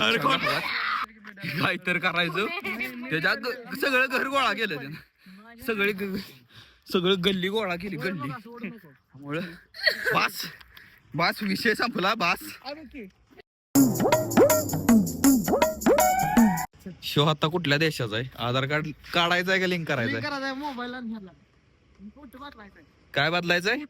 अरे काय तर करायचं त्याच्यात सगळं घर गोळा केलं त्यानं सगळं गल्ली गोळा केली गल्ली बास बास विषय संपला बास शो आता कुठल्या देशाचा आहे आधार कार्ड काढायचंय का लिंक करायचंय मोबाईल काय बदलायचंय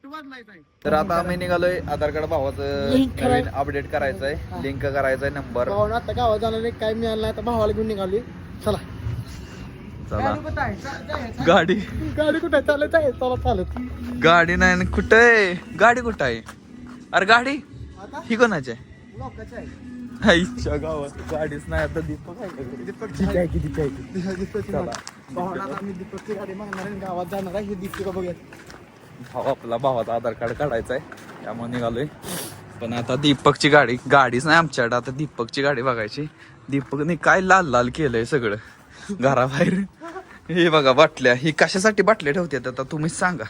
तर आता आम्ही निघालोय आधार कार्ड भावाचं नवीन अपडेट करायचंय लिंक करायचंय नंबर भावानं आता गावात जाणार काय मिळालं नाही आता भावाला घेऊन निघाली चला चला गाडी कुठे चालत आहे चला चालत गाडी नाही कुठं आहे गाडी कुठं आहे अरे गाडी ही कोणाची आहे लोकांचं आहे आईच्या गावात गाडीच नाही आता दीपकची गाडी मागणार आहे गावात जाणार आहे हे दीपक बघूया भाऊ आपला भावाचा आधार कार्ड काढायचा आहे त्यामुळे निघालोय पण आता दीपकची गाडीच नाही आमच्याकडे आता दीपकची गाडी बघायची दीपकने काय लाल लाल केलंय सगळं घराबाहेर हे बघा बाटल्या ही कशासाठी बाटल्या ठेवतात आता तुम्हीच सांगा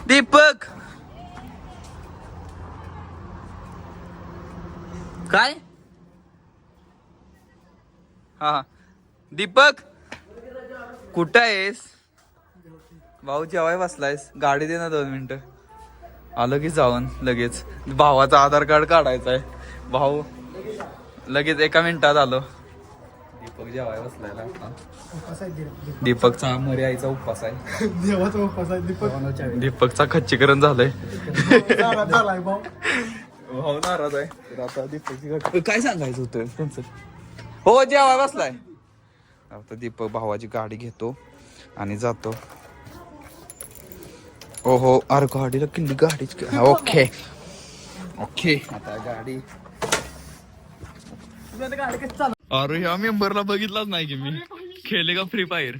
दीपक काय हा दीपक कुठं आहेस भाऊ जेवाय बसलायस गाडी दे ना 2 मिनिटं आलं की जाऊन लगेच भावाचं आधार कार्ड काढायचं आहे भाऊ लगेच 1 मिनिटात आलो दीपक जेवाय बसलायला दीपकचा मरी आईचा उपवास आहे देवाचा उपवास आहे दीपकचा खच्चीकरण झालंय झालाय भाऊ भाऊ नाराज आहे तर आता दीपकची काय सांगायचं होतं त्यांचं हो जेवाय बसलाय आता दीपक भावाची गाडी घेतो आणि जातो ओहो अरे गाडीला किल्ली गाडीच ओके ओके आता गाडी अरे ह्या मेंबरला बघितलाच नाही की मी खेळले का फ्री फायर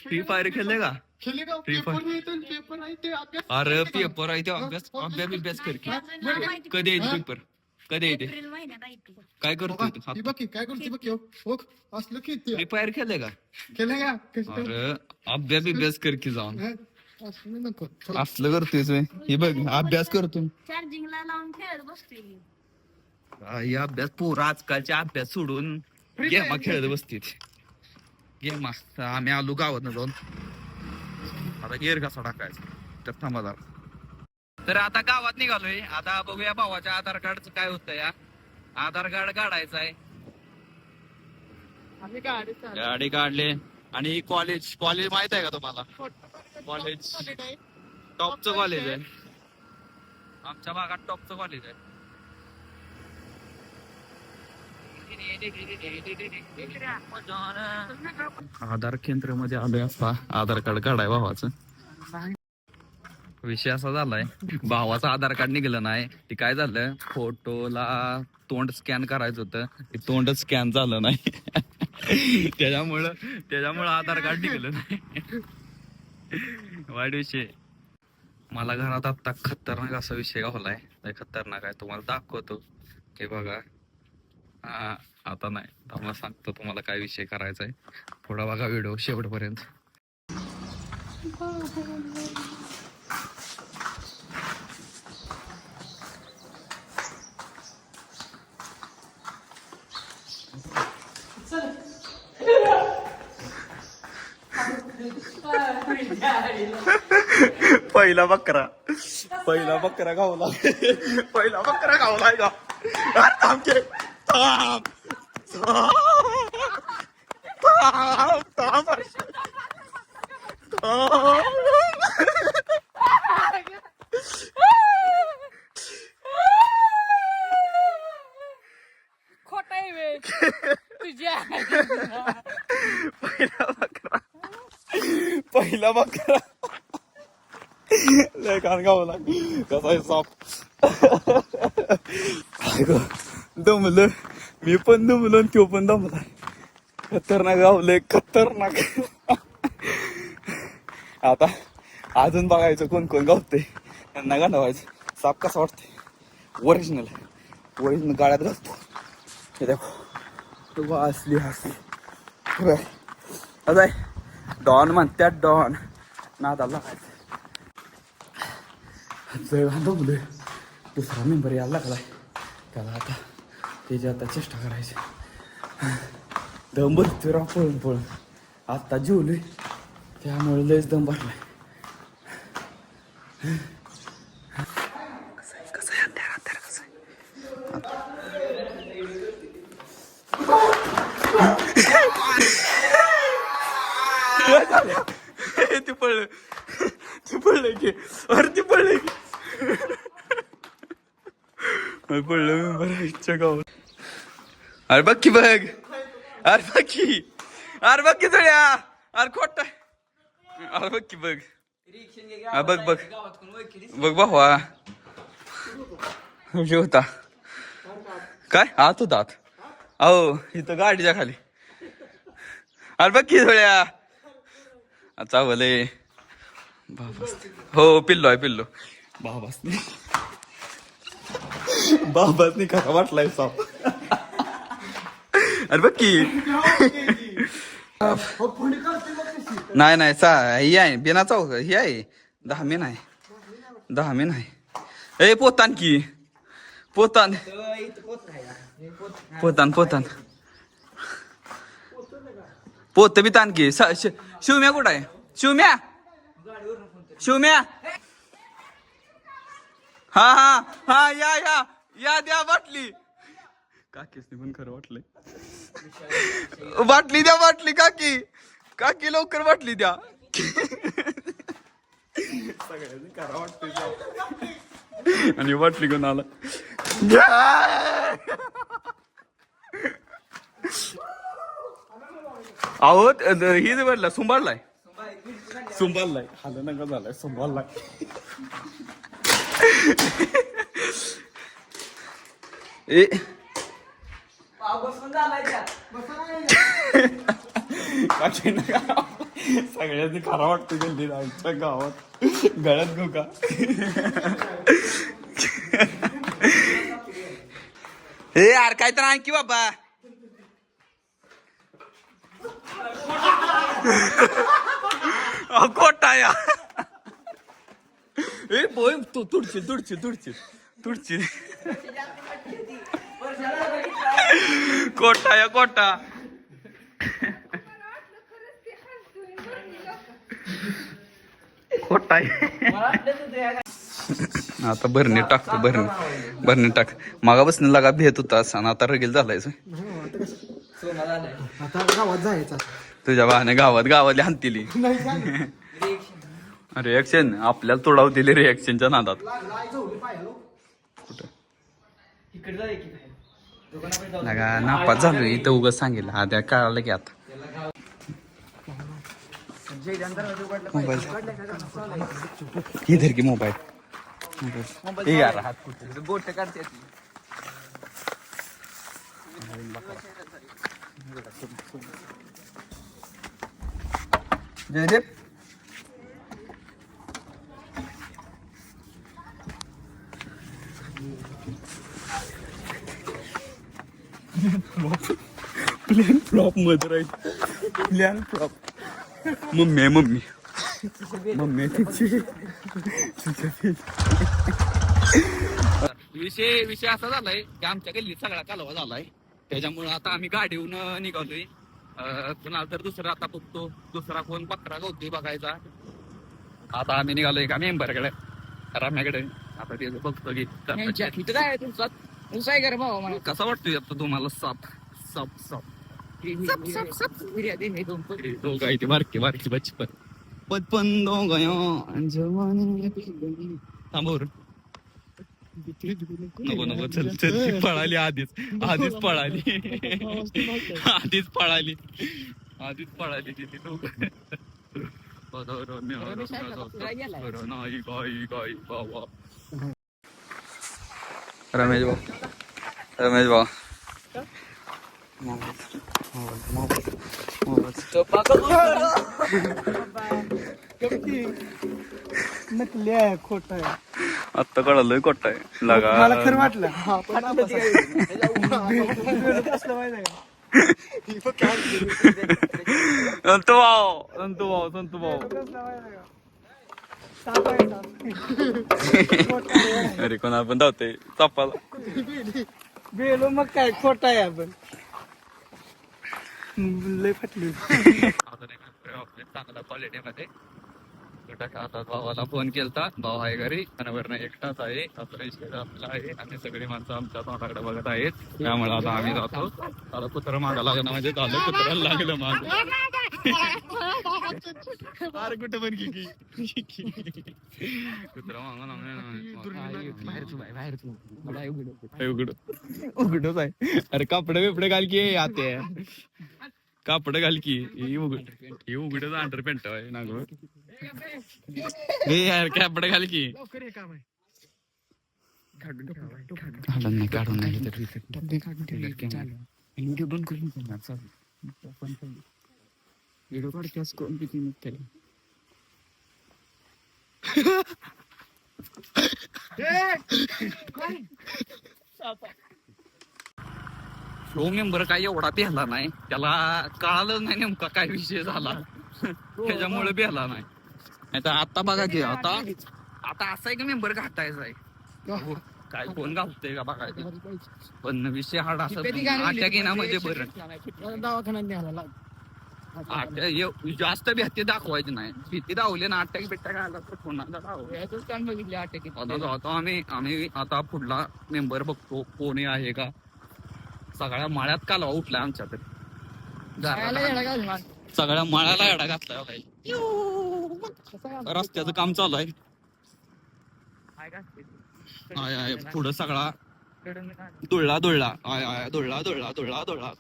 फ्री फायर खेळले का फ्री फायर अरे पेपर आहे ते अभ्यास कर की कधी येते पेपर कधी येते काय करतो काय करतो असलं की फ्री फायर खेळले का अरे अभ्यास कर की जाऊन असलं करतोय हे बघ अभ्यास करतो चार्जिंगला लावून खेळत बसतोय अभ्यास पोरं आजकालचे अभ्यास सोडून गेमा खेळत बसतील गेम आम्ही आलो गावात जाऊन आता गेअर कसा टाकायचा तर थांबा जरा तर आता गावात निघालोय आता बघूया भावाच्या आधार कार्डचं काय होतं या आधार कार्ड काढायचं आहे गाडी काढले आणि कॉलेज माहित आहे का तुम्हाला कॉलेज टॉपचं कॉलेज आहे आमच्या भागात टॉपचं कॉलेज आहे आधार केंद्रामध्ये आलोय असा आधार कार्ड काढाय भावाचं विषय असा झालाय भावाचं आधार कार्ड निघलं नाही ते काय झालं फोटोला तोंड स्कॅन करायचं होतं ते तोंडच स्कॅन झालं नाही त्याच्यामुळं आधार कार्ड निघलं नाही वाईट विषय मला घरात आता खतरनाक असा विषय गावलाय खतरनाक आहे तुम्हाला दाखवतो हे बघा हा आता नाही तुम्हाला सांगतो तुम्हाला काय विषय करायचा आहे थोडा बघा व्हिडिओ शेवटपर्यंत पहिला बकरा गावला का खोटा आहे वे तुझ्या पहिला बकरा लय कान गावला कसा आहे साप दमलं मी पण दमलो आणि तो पण दमलाय खतरनाक गावलंय खतरनाक आता अजून बघायचं कोण कोण गावतंय त्यांना गाणवायचं साप कसा वाटतंय ओरिजिनल गाड्यात घालतो हे देखो असली आता डॉन म्हणतात डॉन नादाला लागायचं दमलोय. दुसरा मेंबर यायला लागलाय त्याला आता त्याची आता चेष्टा करायची. दम भरतोय राव पळून पळून. आत्ता जेवलोय त्यामुळे लयच दम भरलाय. कसं आहे अंधार कसं आहे. ते पडलं की अरे ते पडलं की पडलं मी बरं इच्छा गावात. अरे बघ की बघ अरे बघ की तुझ्या अरे खोट अरे बघ की बघ बघ बघ बघ भावा होता काय आत होता आत. अहो इथं गाडीच्या खाली. अरे बघ की थोड्या चावले बाबास. हो पिल्लो बाबासनी खरा वाटलाय साप. अरे बघ की नाही ही आहे बिना चौक ही आहे 10 मे नाही ए पोतान की पोतान पोत बी तान की शिवम्या कुठं आहे शिवम्या हा या द्या बाटली. काकीसनी पण खरं वाटलंय. बाटली द्या काकी लवकर बाटली द्या. सगळ्यांनी खरं वाटतंय आणि बाटली घेऊन आला. अहो ही जे म्हटलं सुंभारलाय हाल नका झालाय सुंभारलाय. सगळ्यांनी खरा वाटतं गेली आमच्या गावात गळ्यात घेऊ का. हे यार काय तर आणखी बाबा खोटा या ए बोय तू तुडची कोटा आता भरणी टाकतो भरणी टाक. मागापासून लागा भेट होतास आणि आता रगेल झालाय. आता गावात जायचा तुझ्या भावाने गावातली हानतीली रिएक्शन आपल्याला तोडावतील रिएक्शनच्या नादात. कुठं लगा नापास झालो इथं उगाच सांगेल. हा त्या कळालं की आता मोबाईल इधर की मोबाईल यार हात बोट काढते. जयदेव प्लॅन फ्लॉप मध्ये राहील. Plan flop. मम्मी विषय असा झालाय की आमच्या गल्लीत सगळा कालवा झालाय. त्याच्यामुळे आता आम्ही गाडीहून निघालोय. कुणाला तर दुसरा आता बघतो दुसरा कोण बकरा गवतोय बघायचा. आता आम्ही निघालोय का मेंबरकडे रम्याकडे. आता ते बघतो की काय तुमचा कसा वाटतोय आता तुम्हाला साप दोघं ते बारके बचपन थांबवर नको चल पळाली आधीच पळाली तिथे दोघं. नाही गाई बाबा. रमेश भाऊ नकली आहे खोट आहे. आत्ता कळालंय कोटा आहे लागा. मला खरं वाटलं संतू भाऊ अरे कोण आपण धावतोय चापाला. बेलो मग काय खोटा आहे आपण लय फाटली. चांगला क्वालिटी मध्ये आता भावाला फोन केलता, भाऊ आहे घरी आणि वरनं एकटाच आहे, आपला आहे आणि सगळी माणसं आमच्या तोंडाकडे बघत आहेत. त्यामुळे आता आम्ही जातो. आता कुत्र मागा लागलं म्हणजे झालं, कुत्र्याला लागलं माग. अरे कुठं पण कुत्रा उघडच आहे. अरे कपडे बिपडे घाल की आते, कापड घाल की. ही उघडच अंडरपॅन्ट आहे नागो. हे यार कापड घाल की. काढून नाही काढून नाही व्हिडिओ बंद करून व्हिडिओ काढतेस कोण किती निघते. शो मेंबर काय एवढा बेहला नाही, त्याला कळालं नाही नेमका काय विषय झाला, त्याच्यामुळे बेहला नाही. नाही तर आता बघा की आता असं आहे की मेंबर घाटायचा आहे. काय कोण घालतोय का बघायचं, पण विषय हाड असं आट्या घेणं म्हणजे बरं. दवाखान्यात न्यायला जास्त भीती दाखवायची नाही. भीती दावली ना अटॅक बिट्टॅक आला तर कोणाला बघितले अटॅक. आता जातो आम्ही आता पुढला मेंबर बघतो कोणी आहे का. सगळ्या माळ्यात कालवा उठलाय आमच्या तरी, सगळ्या माळ्याला एडा घातलाय. रस्त्याचं काम चालू आहे. पुढं सगळा दुळला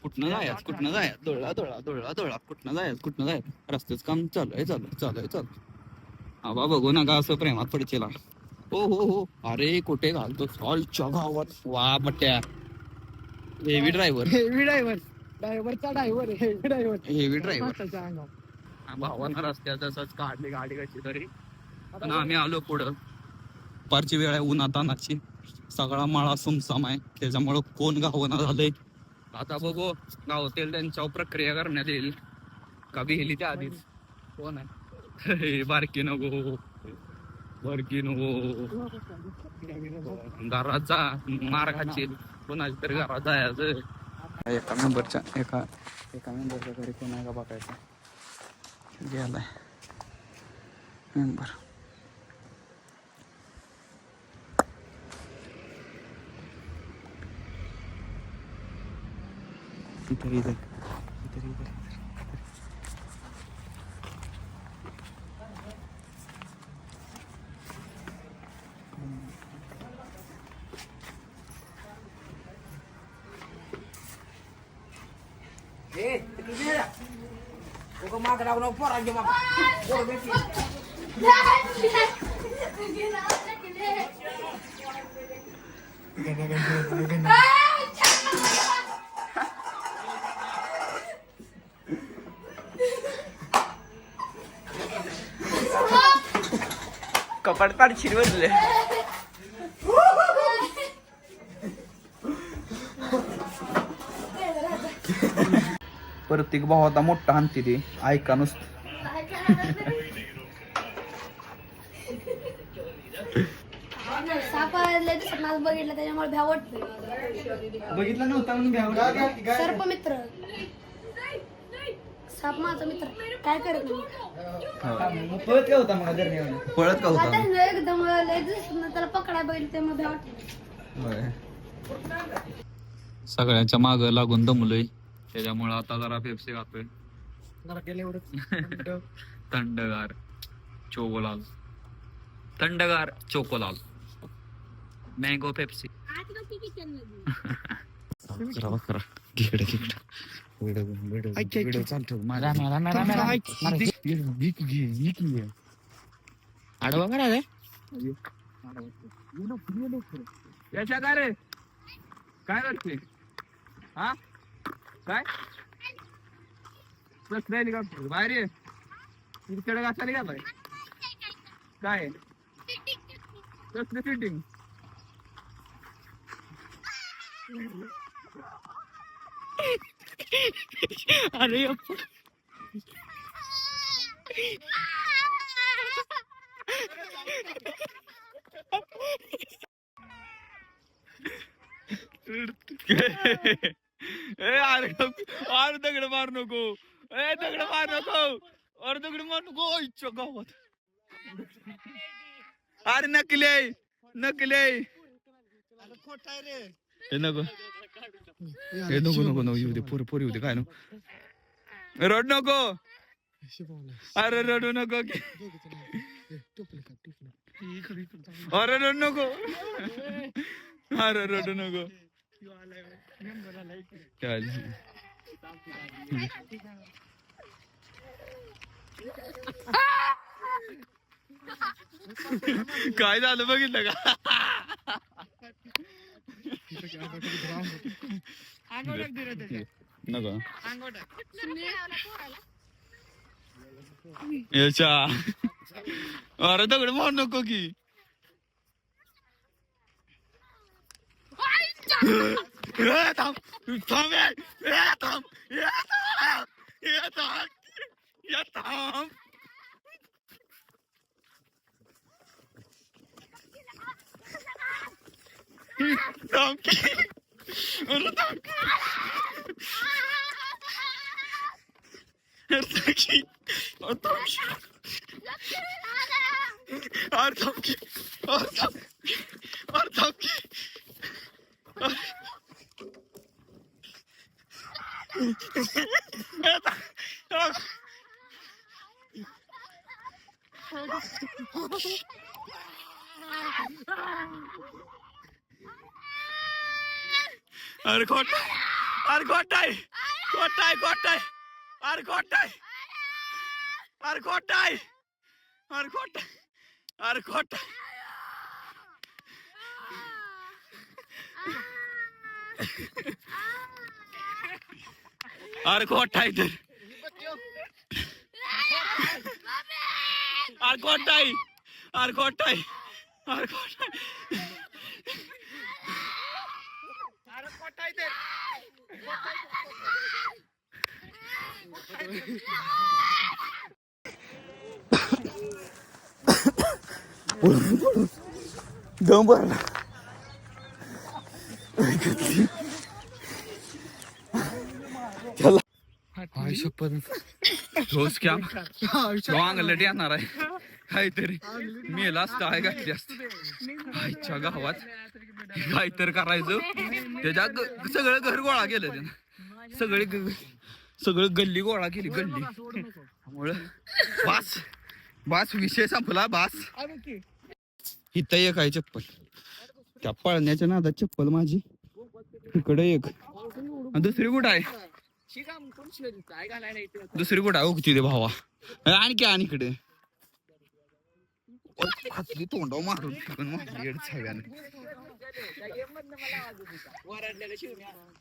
कुठनं जायच कुठनं जायच रस्त्याचं काम चालू आहे. आबा बघू नका असं प्रेमात पडचेला. हो अरे कुठे घालतो सॉलच्या गावात. वा बट्ट्या हेवी ड्रायव्हर भावानं रस्त्यात असंच काढली गाडी कशी तरी. पण आम्ही आलो पुढं. दुपारची वेळ आहे, उन्हातानाची, सगळा माळा सुमसाम आहे, त्याच्यामुळं कोण गावना झालंय. आता बघू गावतील त्यांच्यावर प्रक्रिया करण्यात येईल का बिहली त्या आधीच. कोण आहे बारकी नको घरात जा मार खाशील, कोणाची तरी घरात जायचं. एका मेंबरच्या घरी कोण आहे का बघायचं. गेलाय मेंबर. इधर माग लागलो पोरांचे माग कपाट पाडशील बसले. प्रत्येक भाव आता मोठा हाणते ते ऐका नुसतं. बघितलं त्याच्यामुळे भ्या वाटतं. बघितलं नव्हता म्हणून सर्पमित्र साप माझा मित्र काय करत नाही. पळत का होता मग दरम्यान पळत का होता एकदम त्याला पकडाय बघितलं त्यामुळे भ्या वाटतं. सगळ्यांच्या माग लागून दमलोय, त्याच्यामुळे आता जरा पेप्सी खातोय. थंडगार चोकोलाल मँगो पेप्सी. आडवा करा रे याच्या काय रे काय करते हा काय बसले का बाहेर ये तिकडे घासायला गेलाय काय कसलं फिटिंग. अरे अरे दगड मार नको, दगड मार नको, अरे दगड मार नको इच्छा गावात. अरे नकली आहे, नकली आहे. हे नको, हे नको नको नको येऊ दे, पोर येऊ दे, काय नको रड नको. अरे रडू नको की, अरे रडू नको, अरे रडू नको. काय झालं बघितलं का? नको याच्या, अरे दगड मार नको की. थांब थांब थांब थांब. अरे खोट, अरे खोटाय, खोटाय, खोटाय, अरे खोटाय, अरे खोटाय, अरे खोटाय, अरे खोटाय. अरे खोटाय तर, अरे खोटाय, अरे खोटाय, अरे खोटाय. दम भरला. अंगलट येणार आहे काहीतरी, मेला असतं आहे घातली असते आईच्या गावात. काहीतरी करायचं, त्याच्या सगळं घर गोळा केलं त्यानं, सगळं गल्ली गोळा केली, गल्ली. त्यामुळं बास बास, विषय संपला बास. इथं एक आहे चप्पल, त्या पळण्याच्या नादात चप्पल माझी इकडे एक, दुसरी कुठं आहे, दुसरी कुठं आहे उगती रे भावा. आणखी आणि इकडे खातली तोंडाव मारून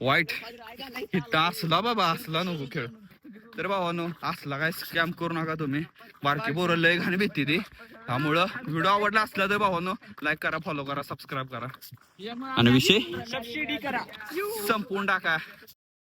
वाईट. इथं असला बाबा, असला नको खेळ. तर भावानो, असला काय स्कॅम करू नका तुम्ही. बारकी पोरं लय घाण भीती ती. त्यामुळं व्हिडिओ आवडला असला तर भावानो लाईक करा, फॉलो करा, सबस्क्राईब करा आणि विषय संपवून टाका.